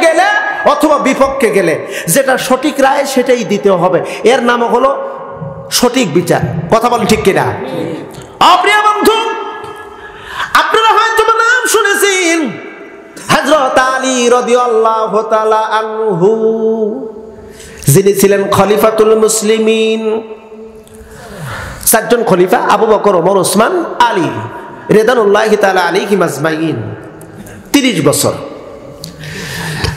গেলে অথবা বিপক্ষে গেলে যেটা সঠিক রায় সেটাই দিতে হবে, এর নাম হলো সঠিক বিচার। কথা বলেন ঠিক কিনা? প্রিয় বন্ধু, আপনারা হয়তো নাম শুনেছেন হযরত আলী রাদিয়াল্লাহু তাআলা আনহু, যিনি ছিলেন খলিফাতুল মুসলিমিন। চারজন খলিফা, আবু বকর, ওমর, ওসমান, আলী রিদওয়ানুল্লাহি তাআলা আলাইহিম আজমাইন। 30 বছর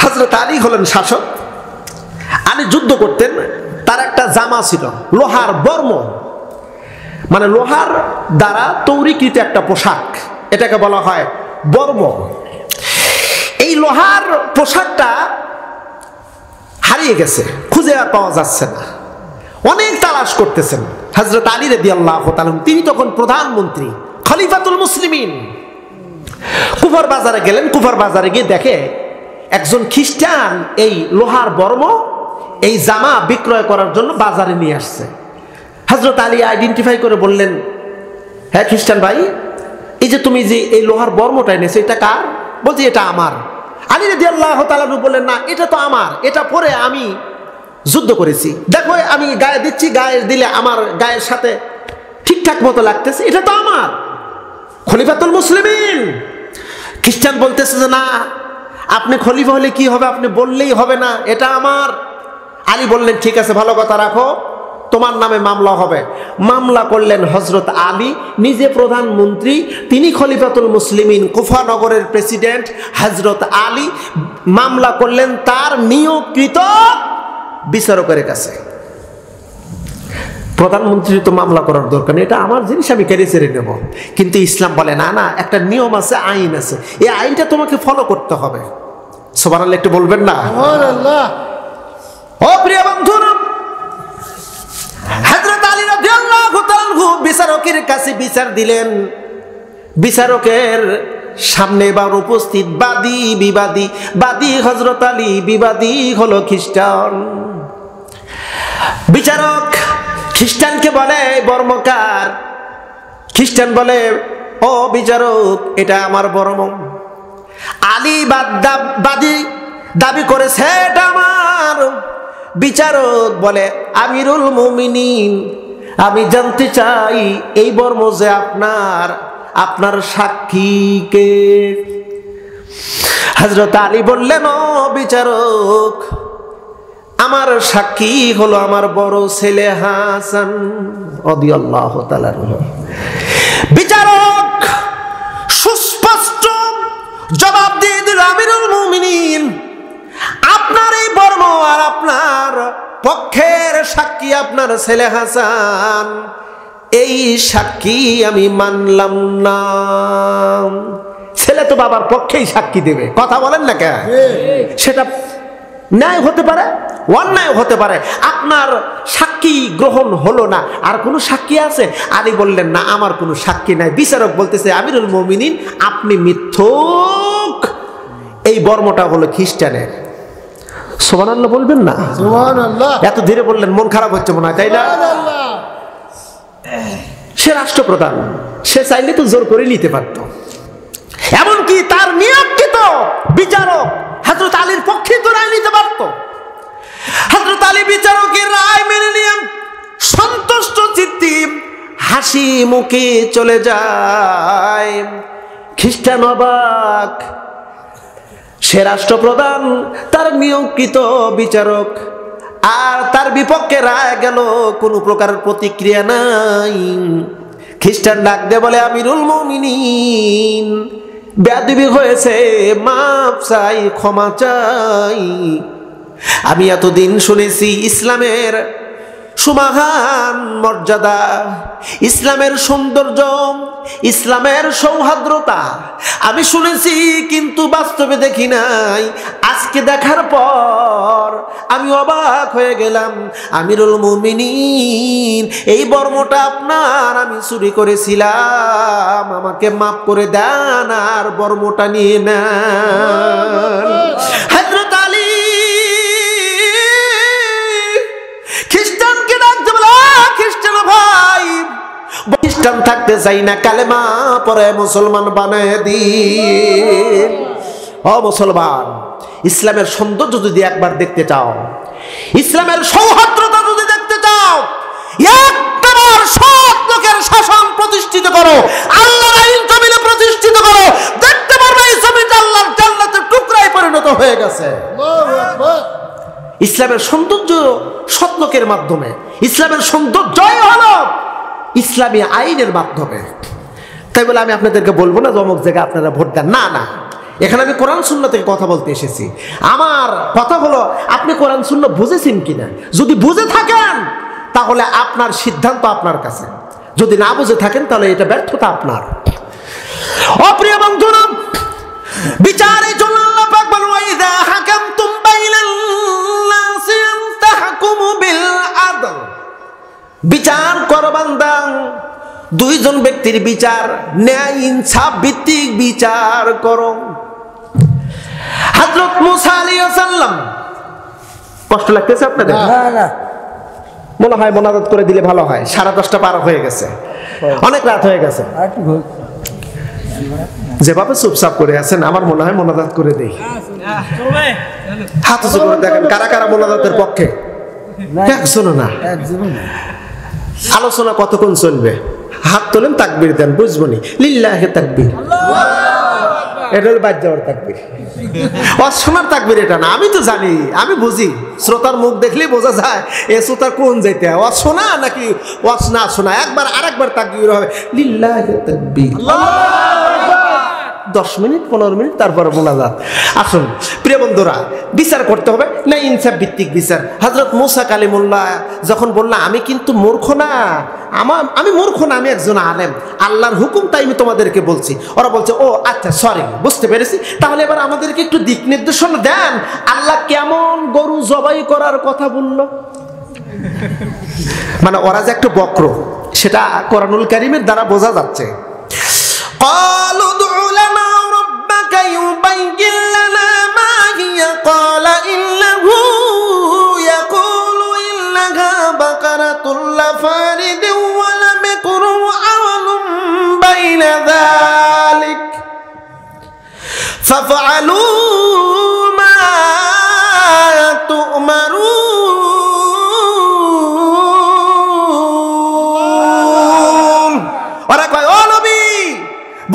হযরত আলী হলেন শাসক। আলী যুদ্ধ করতেন, তার একটা জামা ছিল লোহার বর্ম, মানে লোহার দ্বারা তৈরিকৃত একটা পোশাক, এটাকে বলা হয় বর্ম। এই লোহার পোশাকটা হারিয়ে গেছে, খুঁজে আর পাওয়া যাচ্ছে না, অনেক তালাশ করতেছেন। হযরত আলী রাদিয়াল্লাহু তাআলা, তিনি তখন প্রধানমন্ত্রী, খলিফাতুল মুসলিমিন। কুফার বাজারে গেলেন, কুফার বাজারে গিয়ে দেখে একজন খ্রিস্টান এই লোহার বর্ম, এই জামা বিক্রয় করার জন্য বাজারে নিয়ে আসছে। হযরত আলী আইডেন্টিফাই করে বললেন, হ্যাঁ খ্রিস্টান ভাই, এই যে তুমি যে এই লোহার বর্মটা এনেছো, এটা কার? বলছি এটা আমার। আলী রাদিয়াল্লাহু তাআলা বললেন, না এটা তো আমার, এটা পরে আমি যুদ্ধ করেছি, দেখো আমি গায়ে দিচ্ছি, গায়ে দিলে আমার গায়ের সাথে ঠিকঠাক মতো লাগতেছে, এটা তো আমার। খলিফাতুল মুসলিমিন। খ্রিস্টান বলতেছে যে না, আপনি খলিফা হলে কি হবে, আপনি বললেই হবে না, এটা আমার। আলী বললেন, ঠিক আছে, ভালো কথা, রাখো, তোমার নামে মামলা হবে। মামলা করলেন হযরত আলী, নিজে প্রধানমন্ত্রী, তিনি খলিফাতুল মুসলিমিন, কুফা নগরের প্রেসিডেন্ট হযরত আলী মামলা করলেন তার নিয়োগকৃত বিচারকের কাছে। প্রধানমন্ত্রী তো মামলা করার দরকার নেই, এটা আমার জিনিস, আমি কেড়ে ছেড়ে নেব। কিন্তু ইসলাম বলে না, না, একটা নিয়ম আছে, আইন আছে, এই আইনটা তোমাকে ফলো করতে হবে। সুবহানাল্লাহ একটু বলবেন না? সুবহানাল্লাহ। ও প্রিয় বন্ধুরা, হযরত আলী রাদিয়াল্লাহু তাআলা বিচারকের কাছে বিচার দিলেন। বিচারকের সামনে এবার উপস্থিত বাদী বিবাদী, বাদী হযরত আলী, বিবাদী হলো খ্রিস্টান। বিচারক খ্রিস্টানকে বলে বর্মকার। খ্রিস্টান বলে, ও বিচারক, এটা আমার বর্ম। আলী বাদী দাবি করেছে এটা আমার। বিচারক বলে, আমিরুল মুমিনিন, আমি জানতে চাই এই বর্ম যে আপনার সাক্ষী কে? হযরত আলী বললেন, ও বিচারক, আমার সাক্ষী হলো আমার বড় ছেলে হাসান রাদিয়াল্লাহু তাআলা। বিচারক সুস্পষ্ট জবাব দিয়ে দিল, আমিরুল মুমিনিন, আপনার এই বর্ম আর আপনার পক্ষের সাক্ষী আপনার ছেলে হাসান, এই সাক্ষী আমি মানলাম না। ছেলে তো বাবার পক্ষেই সাক্ষী দেবে, কথা বলেন না কেন? সেটা ন্যায় হতে পারে, অন্যায় হতে পারে। আপনার সাক্ষী গ্রহণ হলো না, আর কোনো সাক্ষী আছে? আলী বললেন, না, আমার কোনো সাক্ষী নাই। বিচারক বলতেছে, আমিরুল মুমিনিন, আপনি মিথ্যুক, এই বর্মটা হলো খ্রিস্টানের। সুবহানাল্লাহ বলবেন না? সুবহানাল্লাহ। এত ধীরে বললেন, মন খারাপ হচ্ছে মনে হয়, তাই না? সে রাষ্ট্রপ্রধান, সে চাইলে তো জোর করে নিতে পারত। এমনকি তার নিয়োগকৃত বিচারক হযরত আলীর পক্ষে তো রায় নিতে পারত। হযরত আলী বিচারকের রায় মেনে নিয়ে সন্তুষ্ট চিত্তে হাসি মুখে চলে যায়। খ্রিস্টান অবাক, সে রাষ্ট্রপ্রধান, তার নিয়োগকৃত বিচারক, আর তার বিপক্ষে রায় গেল, কোনো প্রকার প্রতিক্রিয়া নাই। খ্রিস্টান ডাক দিয়ে বলে, আমিরুল মুমিনিন, বেয়াদবি হয়েছে, মাপ চাই, ক্ষমা চাই। আমি এতদিন শুনেছি ইসলামের সুমহান মর্যাদা, ইসলামের সৌন্দর্য, ইসলামের সৌহার্দ্যতা আমি শুনেছি, কিন্তু বাস্তবে দেখি নাই। আজকে দেখার পর আমি অবাক হয়ে গেলাম। আমিরুল মুমিনিন, এই বর্মটা আপনার, আমি চুরি করেছিলাম, আমাকে মাফ করে দেন আর বর্মটা নিয়ে নেন। হযরত আলী খ্রিস্টানকে ডাকতে বলে, খ্রিস্টান ভাই, খ্রিস্টান থাকতে চাই না, কালেমা পরে মুসলমান বানায় দিন। ও মুসলমান, ইসলামের সৌন্দর্য যদি একবার দেখতে চাও, ইসলামের সৌহার্দ্যতা যদি দেখতে চাও, একবার সৎ লোকের শাসন প্রতিষ্ঠিত করো, আল্লাহর আইন জমিনে প্রতিষ্ঠিত করো, দেখতে পারবে এই জমিটা আল্লাহর জান্নাতের টুকরায় পরিণত হয়ে গেছে। ইসলামের সৌন্দর্য সৎ লোকের মাধ্যমে, ইসলামের সৌন্দর্যই হলো ইসলামী আইনের মাধ্যমে। তাই বলে আমি আপনাদেরকে বলবো না যে অমুক জায়গায় আপনারা ভোট দেন, না না, এখানে আমি কোরআন সুন্নাহ থেকে কথা বলতে এসেছি। আমার কথা হলো আপনি কোরআন সুন্নাহ বুঝেছেন কিনা। যদি বুঝে থাকেন তাহলে আপনার সিদ্ধান্ত আপনার কাছে, যদি না বুঝে থাকেন তাহলে এটা ব্যর্থতা আপনার। অপ্রিয় বন্ধুরা, বিচারের জন্য আল্লাহ পাক বলেন, ওয়াইদা হাকামতুম বাইনান নাসি আন তাহকুমু বিল আদল। বিচার করো বান্দা, দুইজন ব্যক্তির বিচার ন্যায় ইনসাফ ভিত্তিক বিচার করো। হযরত মুসা আলাইহিস সালাম, কষ্ট লাগতেছে আপনাদের? না না, মনে হয় মোনাজাত করে দিলে ভালো হয়। 10:30 পার হয়ে গেছে, অনেক রাত হয়ে গেছে। যেভাবে চুপচাপ করে আছেন, আমার মনে হয় মোনাজাত করে দেই। হাত উঁচু করে দেখেন কারা কারা মোনাজাতের পক্ষে। একজনও না। আলোচনা কতক্ষণ চলবে? হাত তোলেন, তাকবীর দেন, বুঝবো নি। লিল্লাহি তাকবীর, এটা হলো বাদ যাওয়ার তাকবীর। শোনার তাকবীর এটা না। আমি তো জানি, আমি বুঝি, শ্রোতার মুখ দেখলেই বোঝা যায় এ শ্রোতার কোন যাইতে হয়, শোনা নাকি না শোনা। একবার আরেকবার তাকবীর হবে, লিল্লাহি তাকবীর। 10 মিনিট 15 মিনিট, তারপরে মোনাজাত। আসুন প্রিয় বন্ধুরা, বিচার করতে হবে না, ইনসাফ ভিত্তিক বিচার। হযরত মুসা কালিমুল্লাহ যখন বলল, আমি কিন্তু মূর্খ না, আমি মূর্খ না, আমি একজন আলেম, আল্লাহর হুকুম তাই আমি তোমাদেরকে বলছি। ওরা বলছে, ও আচ্ছা সরি, বুঝতে পেরেছি, তাহলে এবার আমাদেরকে একটু দিক নির্দেশনা দেন, আল্লাহ কেমন গরু জবাই করার কথা বলল। মানে ওরা যে একটু বক্র, সেটা কোরআনুল কারীমের দ্বারা বোঝা যাচ্ছে। قالوا ادع لنا ربك يبين لنا ما هي قال إنه يقول إنها بقرة لا فارض ولم يكن عون بين ذلك فافعلوا ما تؤمرون।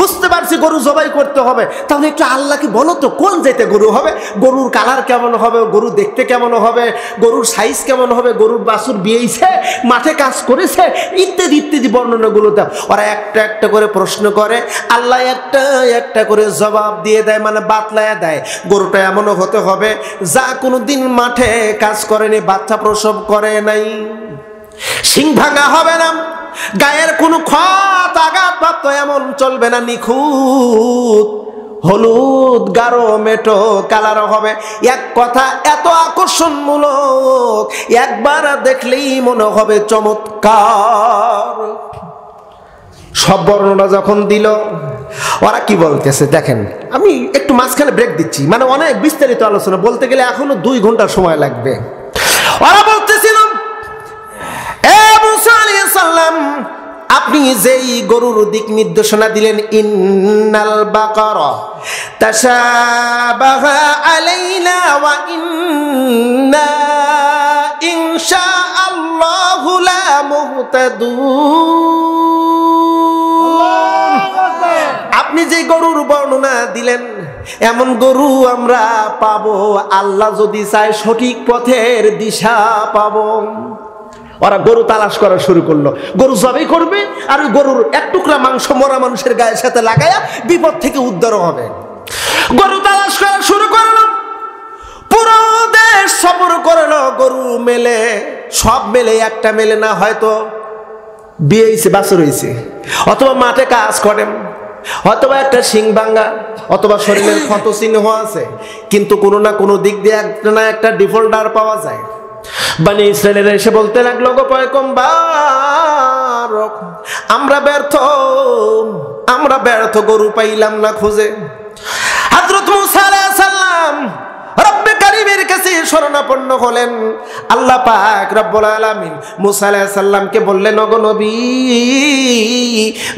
বুঝতে পারছি গরু জবাই করতে হবে, তাহলে একটু আল্লাহকে বলো তো কোন যেতে গরু হবে, গরুর কালার কেমন হবে, গরু দেখতে কেমন হবে, গরুর সাইজ কেমন হবে, গরুর বাছুর বিয়েছে, মাঠে কাজ করেছে, ইত্যাদি ইত্যাদি বর্ণনাগুলো দাও। ওরা একটা একটা করে প্রশ্ন করে, আল্লাহ একটা একটা করে জবাব দিয়ে দেয়, মানে বাতলায়া দেয়। গরুটা এমনও হতে হবে যা কোনোদিন মাঠে কাজ করেনি, বাচ্চা প্রসব করে নাই, শিং ভাঙা হবে না, গায়ের কোনো ক্ষত আঘাতপ্রাপ্ত এমন চলবে না, নিখুঁত হলুদ গাঢ় মেটো কালার হবে। এক কথা এত আকর্ষণমূলক, একবার দেখলেই মনে হবে চমৎকার। সব বর্ণনা যখন দিল, ওরা কি বলতেছে দেখেন, আমি একটু মাঝখানে ব্রেক দিচ্ছি, মানে অনেক বিস্তারিত আলোচনা বলতে গেলে এখনো 2 ঘন্টা সময় লাগবে। ওরা বলতেছিল, আপনি যেই গরুর দিক নির্দেশনা দিলেন, ইন্নাল বাকারা তাশাবাহা আলাইনা ওয়া ইন্না ইনশাআল্লাহু লা মুহতাদুন। আপনি যে গরুর বর্ণনা দিলেন, এমন গরু আমরা পাবো, আল্লাহ যদি চায় সঠিক পথের দিশা পাবো। ওরা গরু তালাশ করা শুরু করলো, গরু জবাই করবে, আর ওই গরুর এক টুকরা মাংস মরা মানুষের গায়ের সাথে লাগায়া বিপদ থেকে উদ্ধার হবে। গরু তালাশ করা শুরু করলো, পুরো দেশ সফর করলো, গরু মেলে, সব মেলে, একটা মেলে না, হয়তো বিয়ে হয়েছে, বাছুর হয়েছে, অথবা মাঠে কাজ করেন, অথবা একটা শিং ভাঙা, অথবা শরীরের ক্ষত চিহ্ন আছে, কিন্তু কোনো না কোনো দিক দিয়ে একটা না একটা ডিফল্টার পাওয়া যায়। বনি ইসরাইলের এসে বলতে লাগলো, গো পয়গম্বর, আমরা ব্যর্থ, গরু পাইলাম না খুঁজে। হযরত মুসা আলাইহিস সালাম রব্বে কারীমের কাছে শরণাপন্ন হলেন। আল্লাহ পাক রব্বুল আলামিন মুসা আলাইহিস সালামকে বললেন, ওগো নবী,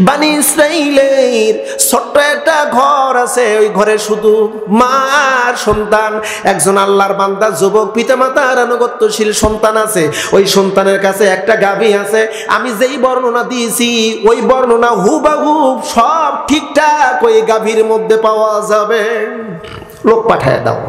বনি ইসরাইলের ছোট্ট একটা ঘর আছে, ওই ঘরে শুধু মার সন্তান, একজন আল্লাহর বান্দা যুবক পিতামাতার আনুগত্যশীল সন্তান আছে। ওই সন্তানের কাছে একটা গাভী আছে। আমি যেই বর্ণনা দিয়েছি ওই বর্ণনা হুবহুব সব ঠিকঠাক ওই গাভীর মধ্যে পাওয়া যাবে। লোক পাঠায় দাও।